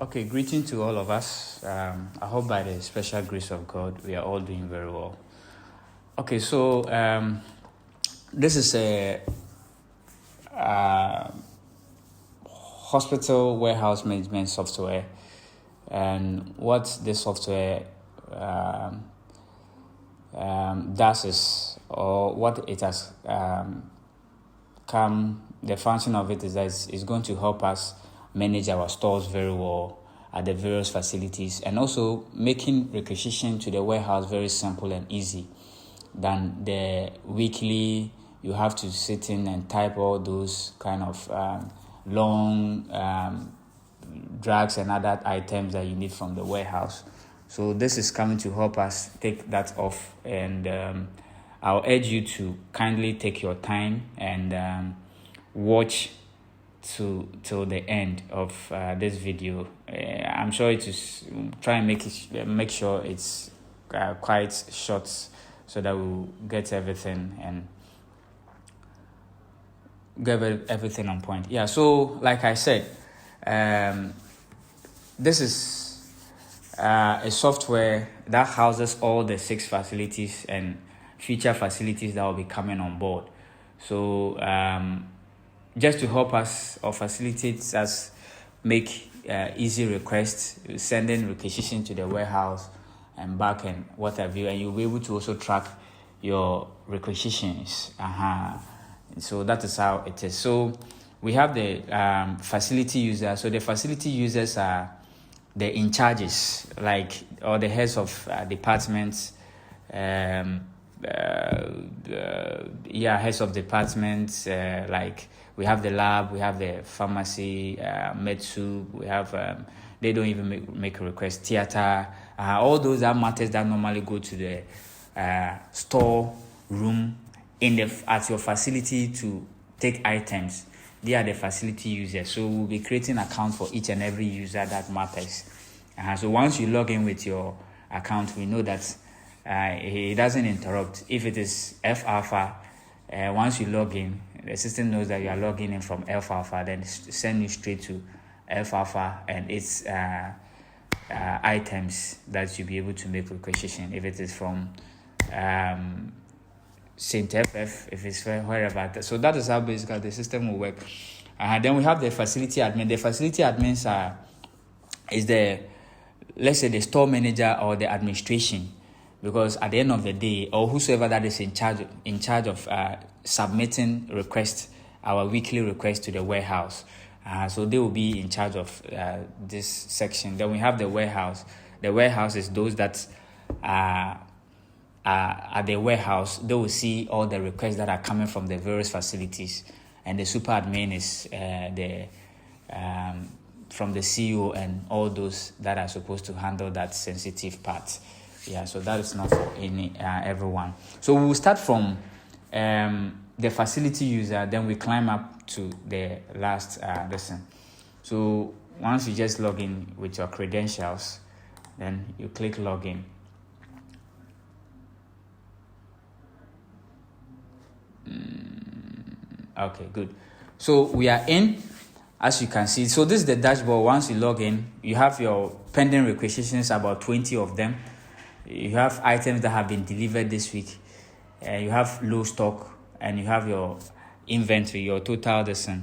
Okay, greeting to all of us. I hope by the special grace of God, we are all doing very well. Okay, so this is a hospital warehouse management software, and what this software does is, or what it has the function of it is that it's going to help us manage our stores very well at the various facilities, and also making requisition to the warehouse very simple and easy than the weekly you have to sit in and type all those kind of long drugs and other items that you need from the warehouse. So this is coming to help us take that off, and I'll urge you to kindly take your time and watch till the end of this video. I'm sure it is try and make sure it's quite short so that we'll get everything and get everything on point. Yeah, so like I said, this is a software that houses all the 6 facilities and future facilities that will be coming on board. So just to help us or facilitate us make easy requests, sending requisition to the warehouse and back and what have you, and you'll be able to also track your requisitions. So that is how it is. So we have the facility users. So the facility users are the in charges, or the heads of departments, heads of departments, like we have the lab, we have the pharmacy, medsu, we have they don't even make a request, theater, all those are matters that normally go to the store room at your facility to take items. They are the facility users. So we'll be creating accounts for each and every user that matters. So once you log in with your account, we know that it doesn't interrupt. If it is F Alpha, once you log in, the system knows that you are logging in from F Alpha, then send you straight to F Alpha and its items that you'll be able to make requisition. If it is from Saint FF, if it's wherever. So that is how basically the system will work. Then we have the facility admin. The facility admins is let's say the store manager or the administration, because at the end of the day, or whosoever that is in charge of submitting requests, our weekly requests to the warehouse. So they will be in charge of this section. Then we have the warehouse. The warehouse is those that at the warehouse. They will see all the requests that are coming from the various facilities, and the super admin is from the CEO and all those that are supposed to handle that sensitive part. Yeah, so that is not for everyone. So we will start from the facility user, then we climb up to the last lesson. So once you just log in with your credentials, then you click login. Okay, good. So we are in, as you can see. So this is the dashboard. Once you log in, you have your pending requisitions, about 20 of them. You have items that have been delivered this week. You have low stock, and you have your inventory, your total descent.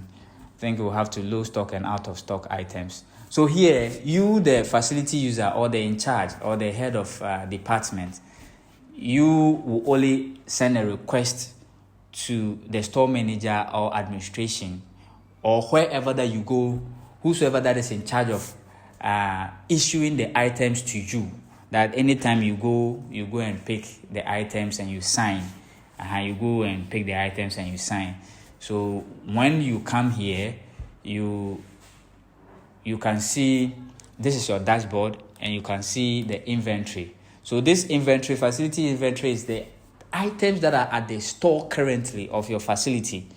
I think we'll have to low stock and out of stock items. So here, you, the facility user or the in charge or the head of department, you will only send a request to the store manager or administration, or wherever that you go, whosoever that is in charge of issuing the items to you. That anytime you go and pick the items and you sign. You go and pick the items and you sign. So when you come here, you can see this is your dashboard, and you can see the inventory. So this inventory, facility inventory, is the items that are at the store currently of your facility.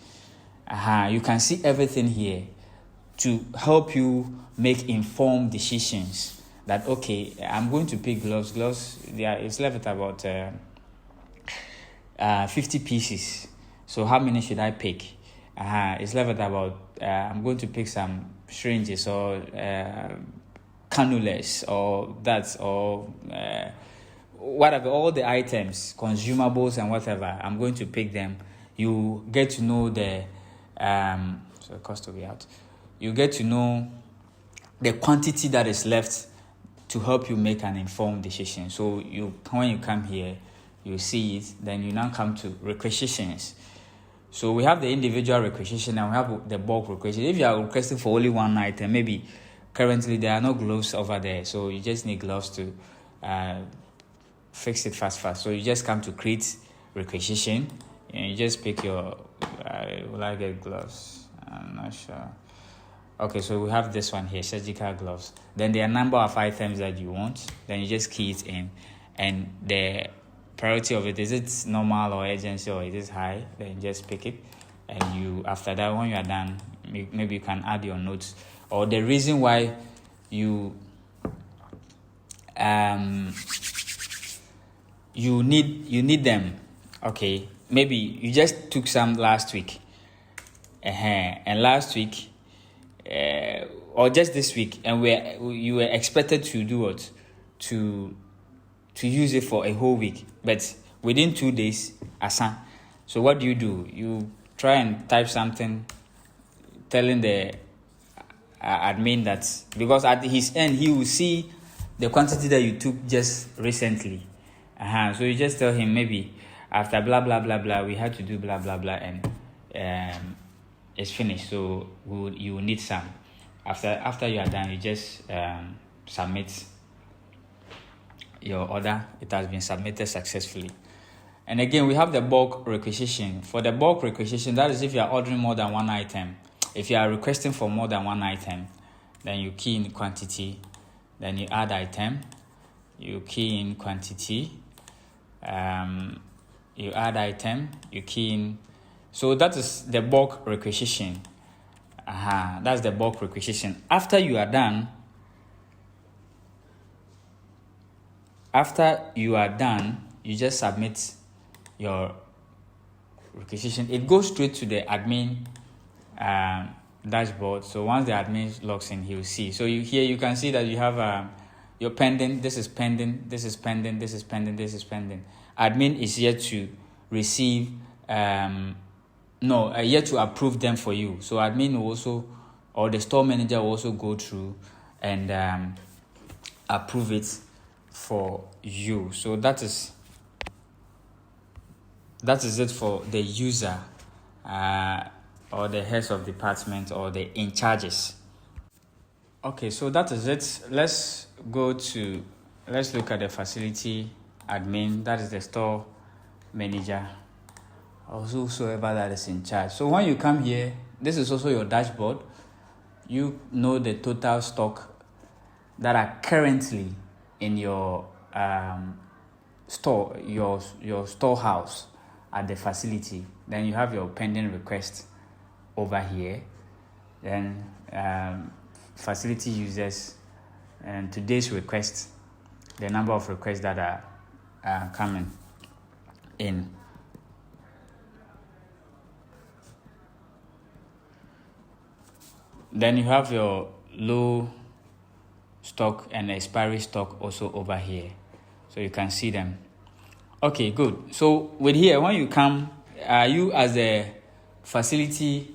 You can see everything here to help you make informed decisions. That okay, I'm going to pick gloves. It's left at about 50 pieces. So how many should I pick? It's left at about I'm going to pick some syringes or cannulas or that or whatever, all the items, consumables and whatever, I'm going to pick them. You get to know the so cost will be out. You get to know the quantity that is left to help you make an informed decision. So when you come here, you see it, then you now come to requisitions. So we have the individual requisition and we have the bulk requisition. If you are requesting for only one item, maybe currently there are no gloves over there, so you just need gloves to fix it fast. So you just come to create requisition and you just pick your will I get gloves? I'm not sure. Okay, so we have this one here, surgical gloves. Then there are a number of items that you want. Then you just key it in, and the priority of it, is it normal or urgency or it is high? Then just pick it, and you after that, when you are done, maybe you can add your notes or the reason why you you need them. Okay, maybe you just took some last week, and last week. Or just this week, and you were expected to do what? To use it for a whole week, but within 2 days, so what do? You try and type something telling the admin that, because at his end he will see the quantity that you took just recently. So you just tell him maybe after blah blah blah blah we had to do blah blah blah, and it's finished, so you will need some. After you are done, you just submit your order. It has been submitted successfully. And again, we have the bulk requisition. For the bulk requisition, that is if you are ordering more than one item. If you are requesting for more than one item, then you key in quantity, then you add item, you key in quantity, you add item, you key in. So that is the bulk requisition. That's the bulk requisition. After you are done, you just submit your requisition. It goes straight to the admin dashboard. So once the admin logs in, he will see. So you can see that you have your pending. This is pending. This is pending. This is pending. This is pending. Admin is yet to receive. Yet to approve them for you. So admin will also, or the store manager will also go through and approve it for you. So that is it for the user or the heads of department or the in charges. Okay, so that is it. Let's look at the facility admin. That is the store manager, or whosoever that is in charge. So when you come here, this is also your dashboard. You know the total stock that are currently in your store, your storehouse at the facility. Then you have your pending request over here. Then facility users and today's request, the number of requests that are coming in. Then you have your low stock and expiry stock also over here, so you can see them. Okay, good. So with here, when you come, you as a facility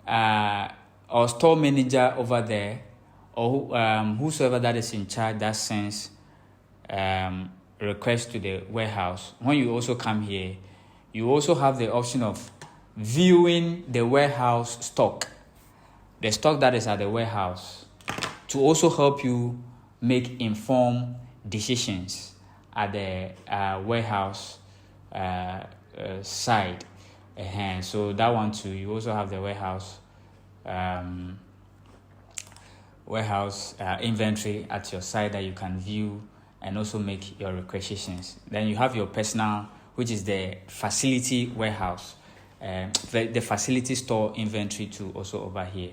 or store manager over there, or whosoever that is in charge that sends request to the warehouse, when you also come here, you also have the option of viewing the warehouse stock, the stock that is at the warehouse, to also help you make informed decisions at the warehouse side. So that one too, you also have the warehouse inventory at your side that you can view and also make your requisitions. Then you have your personal, which is the facility warehouse, the facility store inventory too, also over here.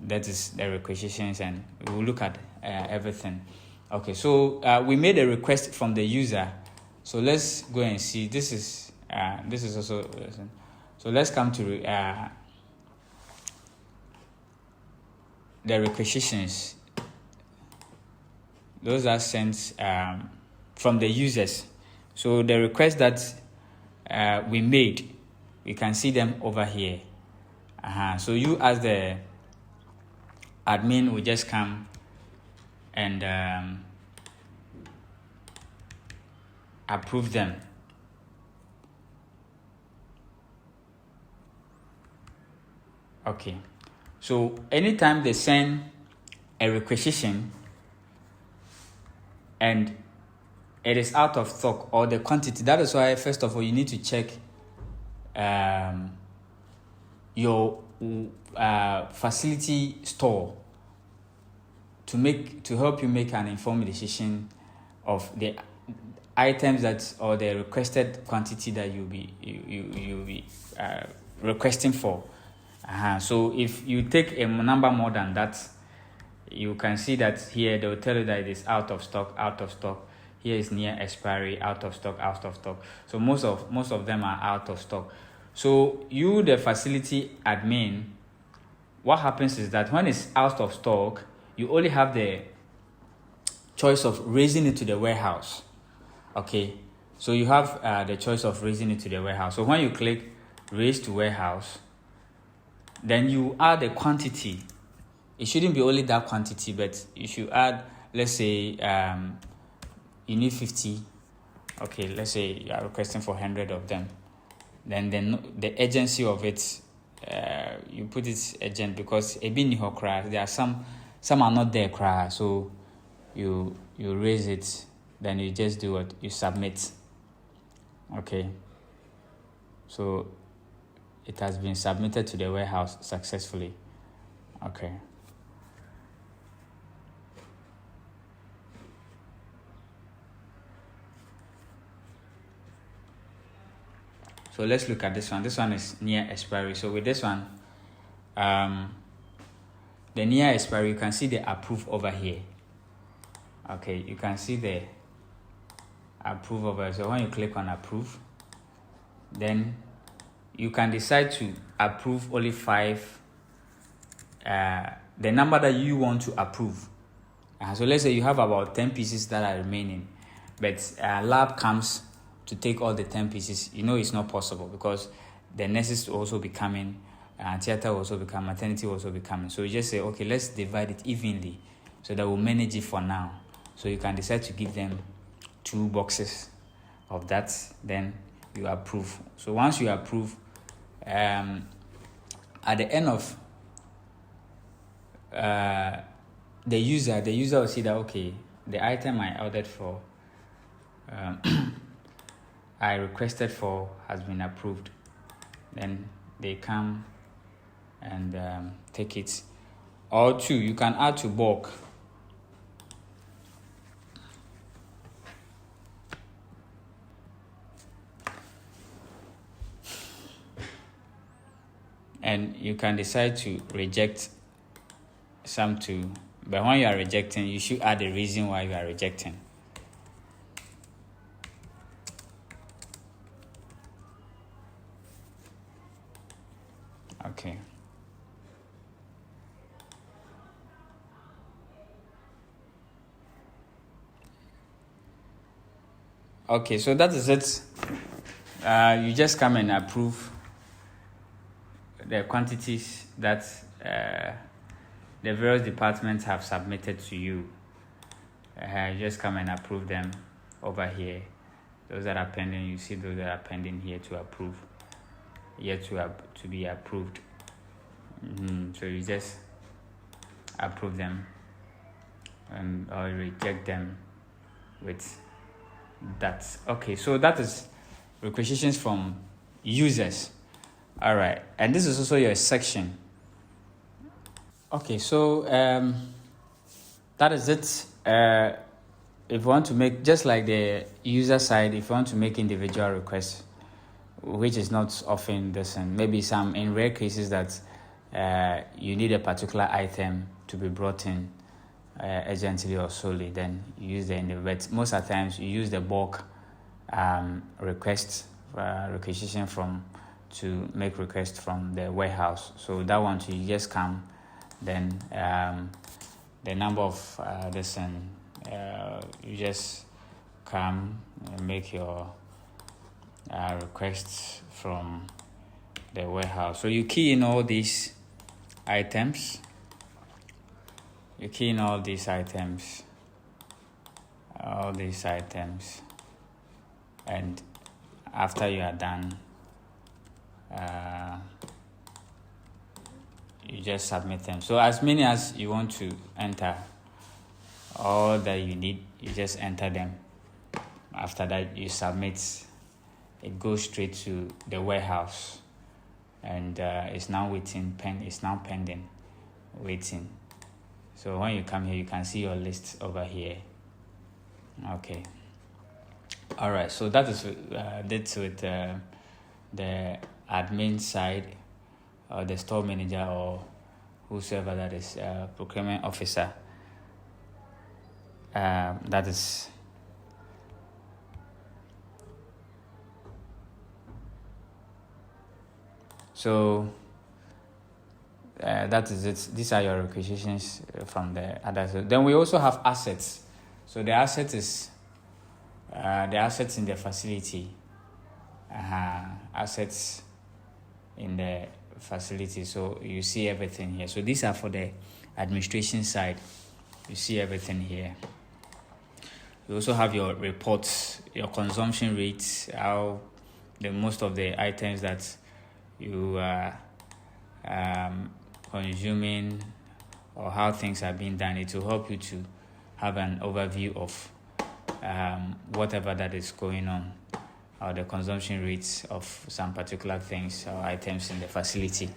That is the requisitions, and we will look at everything. Okay, so we made a request from the user. So let's go and see. This is also. So let's come to the requisitions. those are sent from the users. So the request that we made, you can see them over here. So you as the admin will just come and approve them. Okay, so anytime they send a requisition and it is out of stock or the quantity, that is why first of all you need to check your facility store to help you make an informed decision of the items that or the requested quantity that you'll be requesting for. So if you take a number more than that, you can see that here they will tell you that it is out of stock. Here is near expiry, out of stock. So most of them are out of stock. So you, the facility admin, what happens is that when it's out of stock, you only have the choice of raising it to the warehouse. Okay, so you have the choice of raising it to the warehouse. So when you click raise to warehouse, then you add the quantity. It shouldn't be only that quantity, but you should add, let's say you need 50. Okay, let's say you are requesting for 100 of them. Then the agency of it, you put it agent because there are some are not there cry. So you raise it, then you just do what you submit. Okay, so it has been submitted to the warehouse successfully. Okay. So let's look at this one. This one is near expiry. So with this one, the near expiry, you can see the approve over here. Okay, you can see the approve over. So when you click on approve, then you can decide to approve only 5, the number that you want to approve. So let's say you have about 10 pieces that are remaining, but lab comes to take all the 10 pieces. You know it's not possible because the nurses will also be coming, theater will also be coming, maternity will also be coming. So you just say, okay, let's divide it evenly so that we'll manage it for now. So you can decide to give them 2 boxes of that, then you approve. So once you approve, at the end of the user will see that, okay, the item I ordered for, I requested for has been approved. Then they come and take it. Or 2, you can add to bulk. And you can decide to reject some too. But when you are rejecting, you should add the reason why you are rejecting. Okay. Okay, so that is it. You just come and approve the quantities that the various departments have submitted to you. You just come and approve them over here. Those that are pending, you see those that are pending here to approve, yet to be approved. So you just approve them and or reject them with that. Okay, so that is requisitions from users. All right, and this is also your section. Okay, so that is it. If you want to make, just like the user side, if you want to make individual requests, which is not often this, and maybe some in rare cases that you need a particular item to be brought in urgently or solely, then you use the but most of the times you use the bulk requisition from to make requests from the warehouse. So that one you just come, then the number of you just come and make your requests from the warehouse. So you key in all these items. You key in all these items, and after you are done, you just submit them. So as many as you want to enter, all that you need, you just enter them. After that, you submit. It goes straight to the warehouse, and it's now waiting. It's now pending, waiting. So when you come here, you can see your list over here. Okay. All right. So that is that's with the admin side, or the store manager, or whosoever that is, procurement officer. That is. So that is it. These are your requisitions from the others. Then we also have assets. So the asset is the assets in the facility. Assets in the facility. So you see everything here. So these are for the administration side. You see everything here. You also have your reports, your consumption rates, how most of the items that you are consuming, or how things are being done. It will help you to have an overview of whatever that is going on, or the consumption rates of some particular things or items in the facility.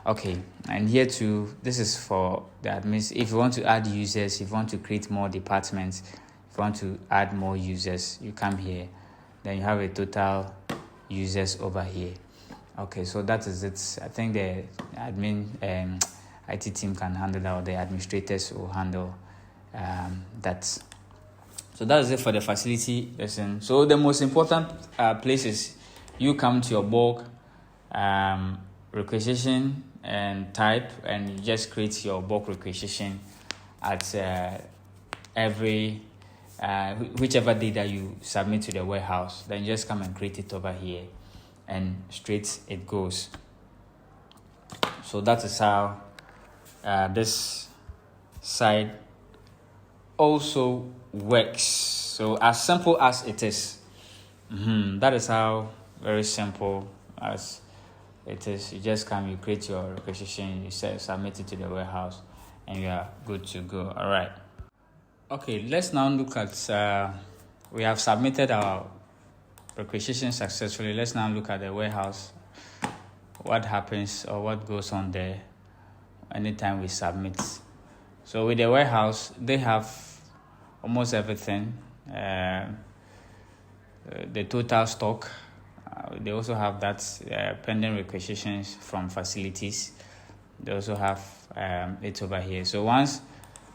Okay, and here too, this is for the admins. If you want to add users, if you want to create more departments, if you want to add more users, you come here. Then you have a total users over here. Okay, so that is it. I think the admin IT team can handle that, or the administrators will handle that. So that is it for the facility lesson. So the most important place is you come to your bulk requisition and type, and you just create your bulk requisition at every whichever day that you submit to the warehouse. Then you just come and create it over here, and straight it goes. So that is how this side also works. So as simple as it is, that is how very simple as it is. You just come, you create your requisition, you submit it to the warehouse, and you are good to go. All right. Okay, let's now look at we have submitted our requisition successfully. Let's now look at the warehouse. What happens or what goes on there anytime we submit. So with the warehouse, they have almost everything. The total stock. They also have that pending requisitions from facilities. They also have it over here. So once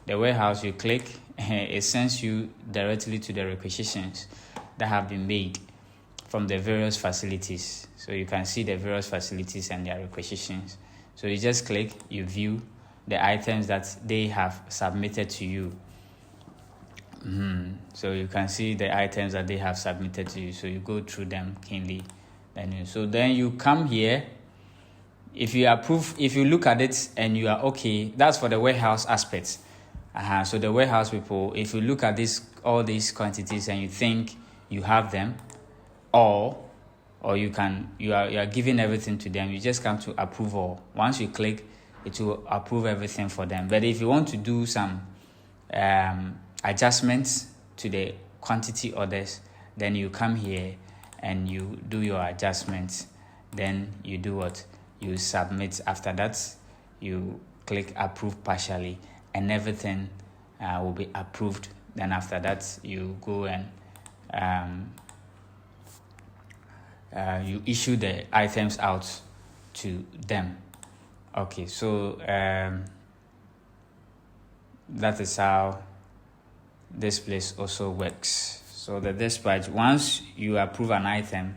the warehouse, you click, it sends you directly to the requisitions that have been made from the various facilities. So you can see the various facilities and their requisitions. So you just click, you view the items that they have submitted to you. So you can see the items that they have submitted to you. So you go through them keenly. Then you come here. If you approve, if you look at it and you are okay, that's for the warehouse aspect. So the warehouse people, if you look at all these quantities and you think you have them, or you are giving everything to them, you just come to approve all. Once you click, it will approve everything for them. But if you want to do some adjustments to the quantity orders, then you come here and you do your adjustments. Then you do what? You submit. After that, you click approve partially, and everything will be approved. Then after that, you go and you issue the items out to them. Okay, so that is how this place also works. So the dispatch, once you approve an item,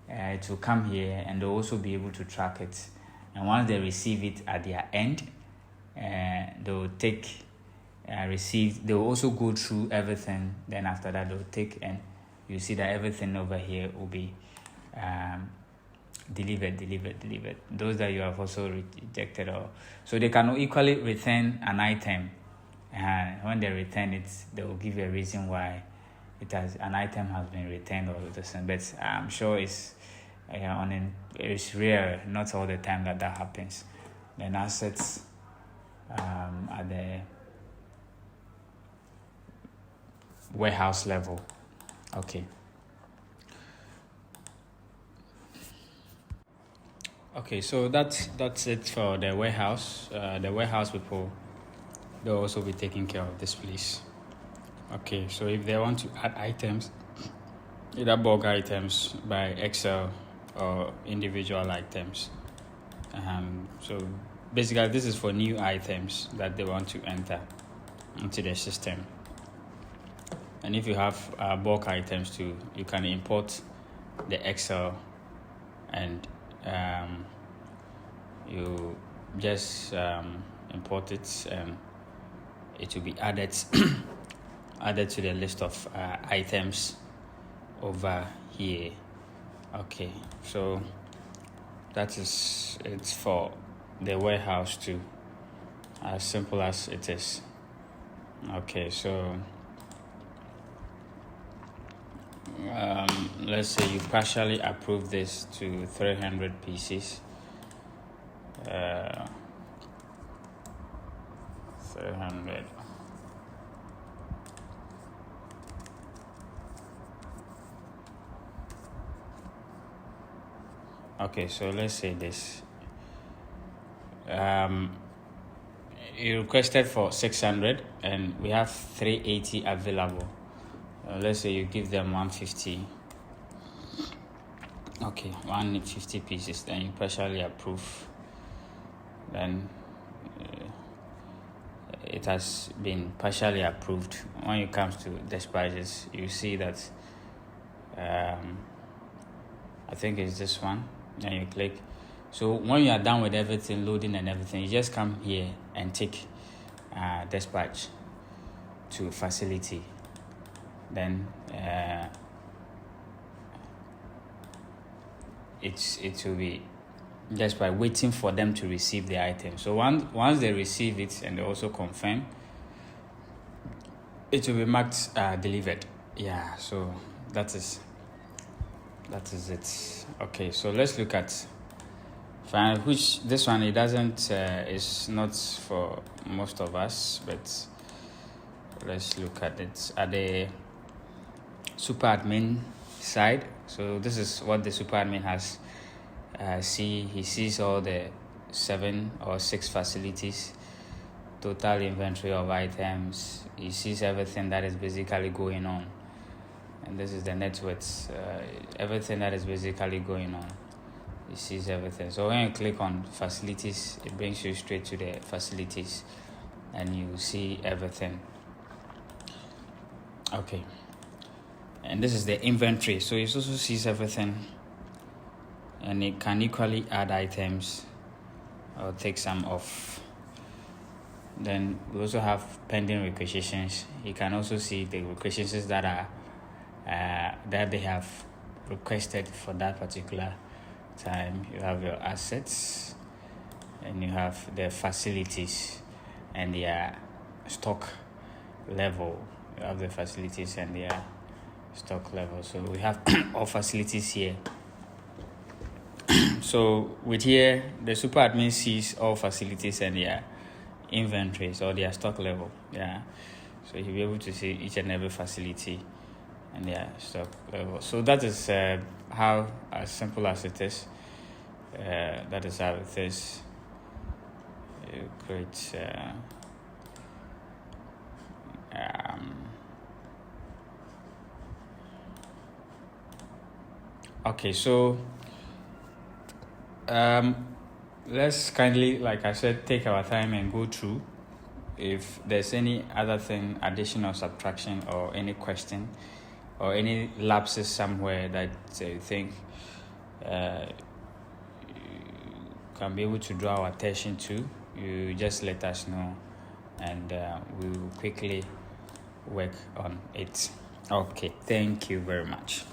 it will come here, and they'll also be able to track it. And once they receive it at their end, they will take received, they will also go through everything. Then after that, they'll take, and you see that everything over here will be delivered. Those that you have also rejected, or so they can equally return an item. When they return it, they will give you a reason why an item has been returned or this, but I'm sure it's it's rare, not all the time that happens. Then assets at the warehouse level. Okay, so that's it for the warehouse. The warehouse people, they'll also be taking care of this place. Okay, so if they want to add items, either bulk items by Excel or individual items, so basically this is for new items that they want to enter into the system. And if you have bulk items too, you can import the Excel, and you just import it, and it will be added added to the list of items over here. Okay, so that is it for the warehouse too, as simple as it is. Okay, so let's say you partially approve this to 300 pieces. 300. Okay, so let's say this. You requested for 600, and we have 380 available. Let's say you give them 150. Okay, 150 pieces. Then you partially approve. Then it has been partially approved. When it comes to dispatches, you see that I think it's this one. Then you click. So when you are done with everything, loading and everything, you just come here and take dispatch to facility. Then it will be just by waiting for them to receive the item. So once they receive it and they also confirm, it will be marked delivered. Yeah, so that is it. Okay, so let's look at which this one, it doesn't is not for most of us, but let's look at it at the super admin side. So this is what the super admin has he sees all the 7 or 6 facilities, total inventory of items. He sees everything that is basically going on, and this is the net worth, everything that is basically going on. He sees everything. So when you click on facilities, it brings you straight to the facilities, and you see everything. Okay, and this is the inventory, so it also sees everything, and it can equally add items or take some off. Then we also have pending requisitions. You can also see the requisitions that are that they have requested for that particular time. You have your assets, and you have the facilities and their stock level. You have the facilities and their stock level. So we have all facilities here. So with here, the super admin sees all facilities and their inventories or their stock level. Yeah, so he'll be able to see each and every facility and their stock level. So that is how, as simple as it is, that is how it is. You create okay, so let's kindly, like I said, take our time and go through. If there's any other thing, addition or subtraction, or any question or any lapses somewhere that you think you can be able to draw our attention to, you just let us know, and we will quickly work on it. Okay, thank you very much.